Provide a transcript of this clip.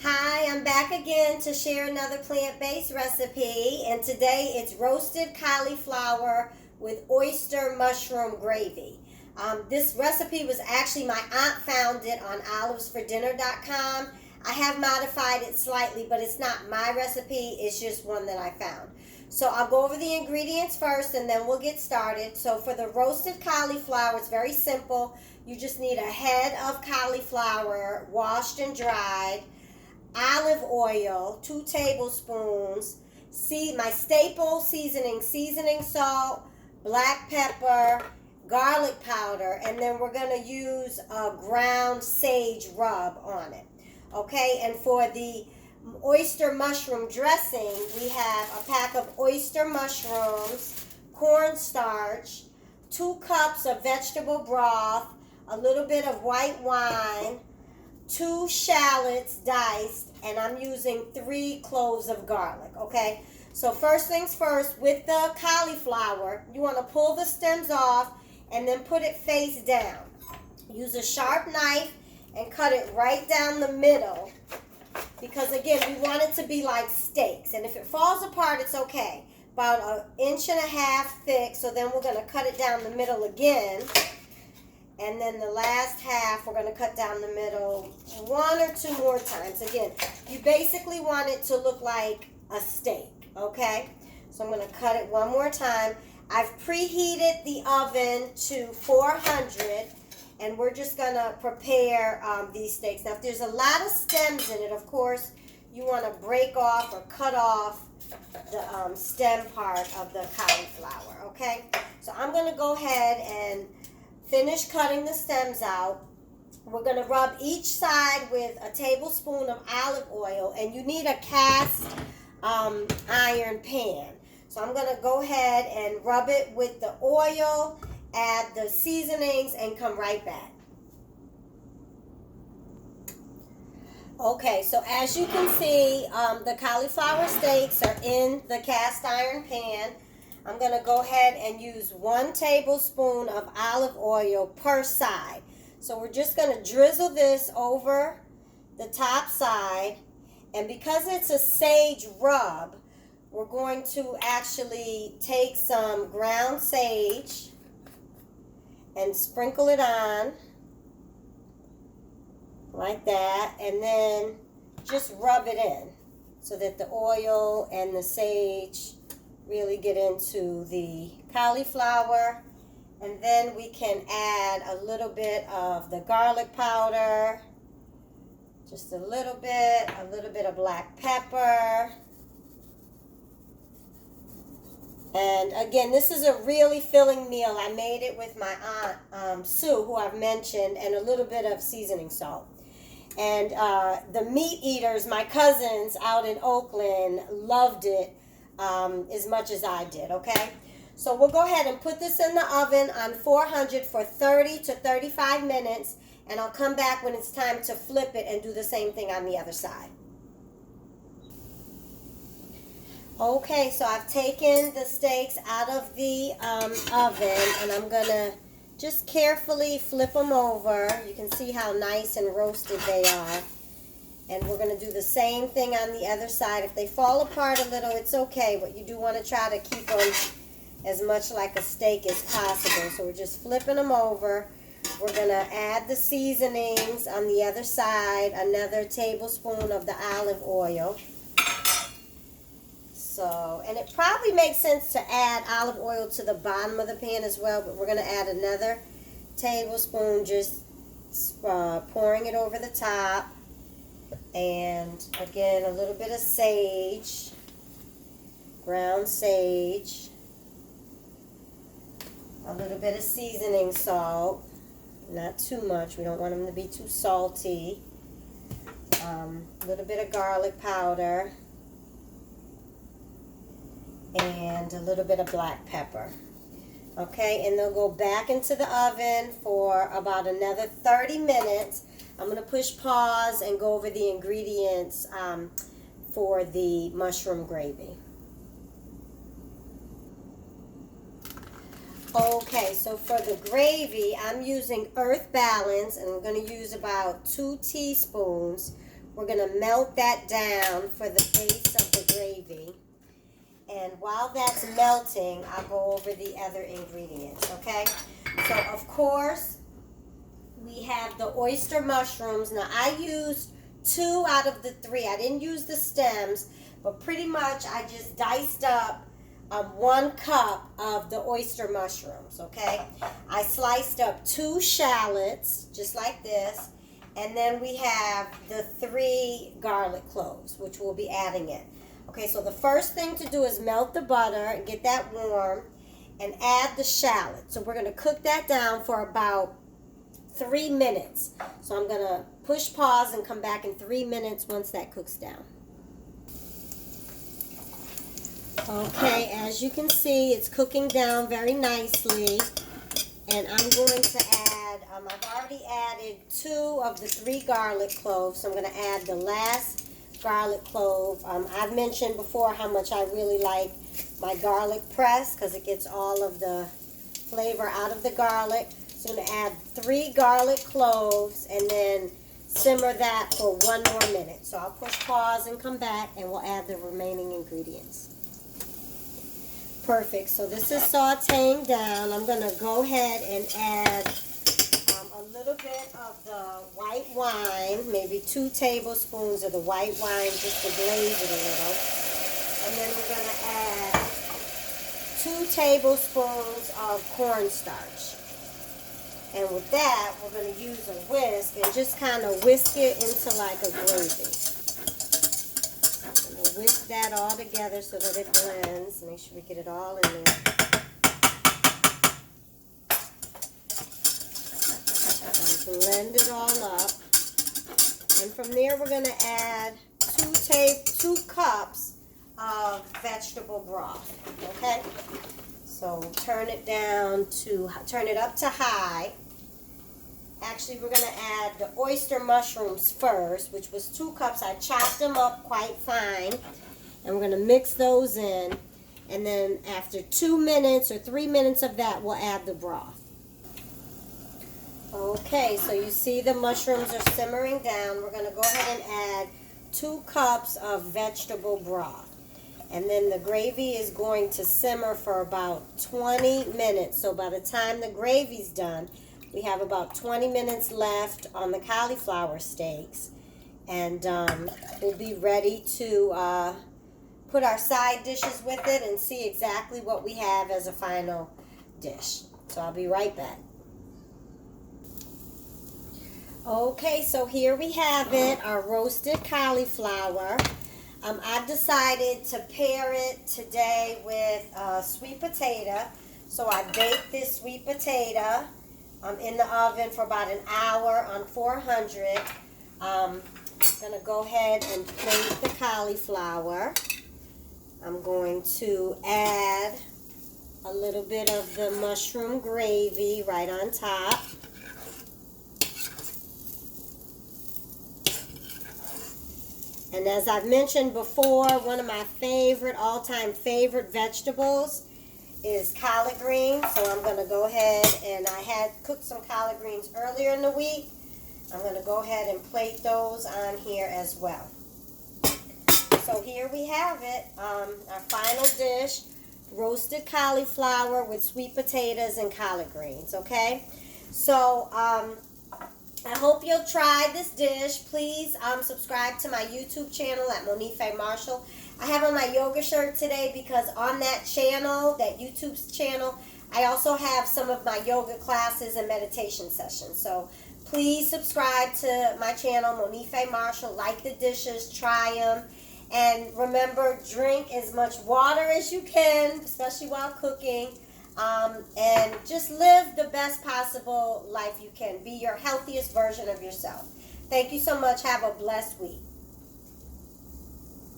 Hi, I'm back again to share another plant-based recipe, and today it's roasted cauliflower with oyster mushroom gravy. This recipe was actually, my aunt found it on olivesfordinner.com. I have modified it slightly, but it's not my recipe, it's just one that I found. So I'll go over the ingredients first and then we'll get started. So for the roasted cauliflower, it's very simple. You just need a head of cauliflower, washed and dried, olive oil, 2 tablespoons, my staple seasoning salt, black pepper, garlic powder, and then we're going to use a ground sage rub on it. Okay, and for the oyster mushroom dressing, we have a pack of oyster mushrooms, cornstarch, 2 cups of vegetable broth, a little bit of white wine, 2 shallots diced, and I'm using 3 cloves of garlic, okay? So first things first, with the cauliflower, you want to pull the stems off and then put it face down. Use a sharp knife and cut it right down the middle, because again, we want it to be like steaks, and if it falls apart, it's okay. About 1.5 inches thick, so then we're going to cut it down the middle again. And then the last half, we're going to cut down the middle 1 or 2 more times. Again, you basically want it to look like a steak, okay? So I'm going to cut it one more time. I've preheated the oven to 400, and we're just going to prepare these steaks. Now, if there's a lot of stems in it, of course, you want to break off or cut off the stem part of the cauliflower, okay? So I'm going to go ahead and finish cutting the stems out. We're going to rub each side with a tablespoon of olive oil, and you need a cast iron pan. So I'm going to go ahead and rub it with the oil, add the seasonings, and come right back. Okay, so as you can see, the cauliflower steaks are in the cast iron pan. I'm going to go ahead and use 1 tablespoon of olive oil per side. So we're just going to drizzle this over the top side. And because it's a sage rub, we're going to actually take some ground sage and sprinkle it on like that. And then just rub it in so that the oil and the sage really get into the cauliflower. And then we can add a little bit of the garlic powder, just a little bit of black pepper. And again, this is a really filling meal. I made it with my aunt Sue, who I've mentioned, and a little bit of seasoning salt. And the meat eaters, my cousins out in Oakland, loved it as much as I did, okay? So we'll go ahead and put this in the oven on 400 for 30 to 35 minutes, and I'll come back when it's time to flip it and do the same thing on the other side. Okay, so I've taken the steaks out of the oven, and I'm going to just carefully flip them over. You can see how nice and roasted they are. And we're going to do the same thing on the other side. If they fall apart a little, it's okay, but you do want to try to keep them as much like a steak as possible. So we're just flipping them over. We're going to add the seasonings on the other side, another tablespoon of the olive oil. So, and it probably makes sense to add olive oil to the bottom of the pan as well, but we're going to add another tablespoon, just pouring it over the top. And again, a little bit of sage, ground sage, a little bit of seasoning salt, not too much, we don't want them to be too salty, a little bit of garlic powder, and a little bit of black pepper. Okay, and they'll go back into the oven for about another 30 minutes. I'm going to push pause and go over the ingredients for the mushroom gravy. Okay, so for the gravy, I'm using Earth Balance, and I'm going to use about 2 teaspoons we're going to melt that down for the base of the gravy. And while that's melting, I'll go over the other ingredients, okay? So, of course, we have the oyster mushrooms. Now, I used 2 out of the 3. I didn't use the stems, but pretty much I just diced up 1 cup of the oyster mushrooms, okay? I sliced up 2 shallots, just like this, and then we have the 3 garlic cloves, which we'll be adding in. Okay, so the first thing to do is melt the butter and get that warm and add the shallot. So we're going to cook that down for about 3 minutes. So I'm going to push pause and come back in 3 minutes once that cooks down. Okay, as you can see, it's cooking down very nicely. And I'm going to add, I've already added 2 of the 3 garlic cloves. So I'm going to add the last garlic clove. I've mentioned before how much I really like my garlic press because it gets all of the flavor out of the garlic. So I'm going to add 3 garlic cloves and then simmer that for 1 more minute. So I'll push pause and come back and we'll add the remaining ingredients. Perfect. So this is sauteing down. I'm going to go ahead and add a little bit of the white wine, maybe 2 tablespoons of the white wine just to glaze it a little. And then we're going to add 2 tablespoons of cornstarch. And with that, we're going to use a whisk and just kind of whisk it into like a gravy. I'm going to whisk that all together so that it blends. Make sure we get it all in there. Blend it all up, and from there we're going to add 2 cups of vegetable broth. Okay, so turn it up to high. Actually, we're going to add the oyster mushrooms first, which was 2 cups. I chopped them up quite fine, and we're going to mix those in, and then after 2 minutes or 3 minutes of that, we'll add the broth. Okay, so you see the mushrooms are simmering down. We're going to go ahead and add 2 cups of vegetable broth. And then the gravy is going to simmer for about 20 minutes. So by the time the gravy's done, we have about 20 minutes left on the cauliflower steaks. And we'll be ready to put our side dishes with it and see exactly what we have as a final dish. So I'll be right back. Okay, so here we have it, our roasted cauliflower. I've decided to pair it today with sweet potato. So I baked this sweet potato in the oven for about an hour on 400. I'm going to go ahead and plate the cauliflower. I'm going to add a little bit of the mushroom gravy right on top. And as I've mentioned before, one of my all-time favorite vegetables is collard greens. So I'm going to go ahead, and I had cooked some collard greens earlier in the week. I'm going to go ahead and plate those on here as well. So here we have it, our final dish, roasted cauliflower with sweet potatoes and collard greens, okay? So, I hope you'll try this dish. Please subscribe to my YouTube channel at Monife Marshall. I have on my yoga shirt today because on that channel, that YouTube channel, I also have some of my yoga classes and meditation sessions. So please subscribe to my channel, Monife Marshall. Like the dishes, try them. And remember, drink as much water as you can, especially while cooking. And just live the best possible life you can. Be your healthiest version of yourself. Thank you so much. Have a blessed week.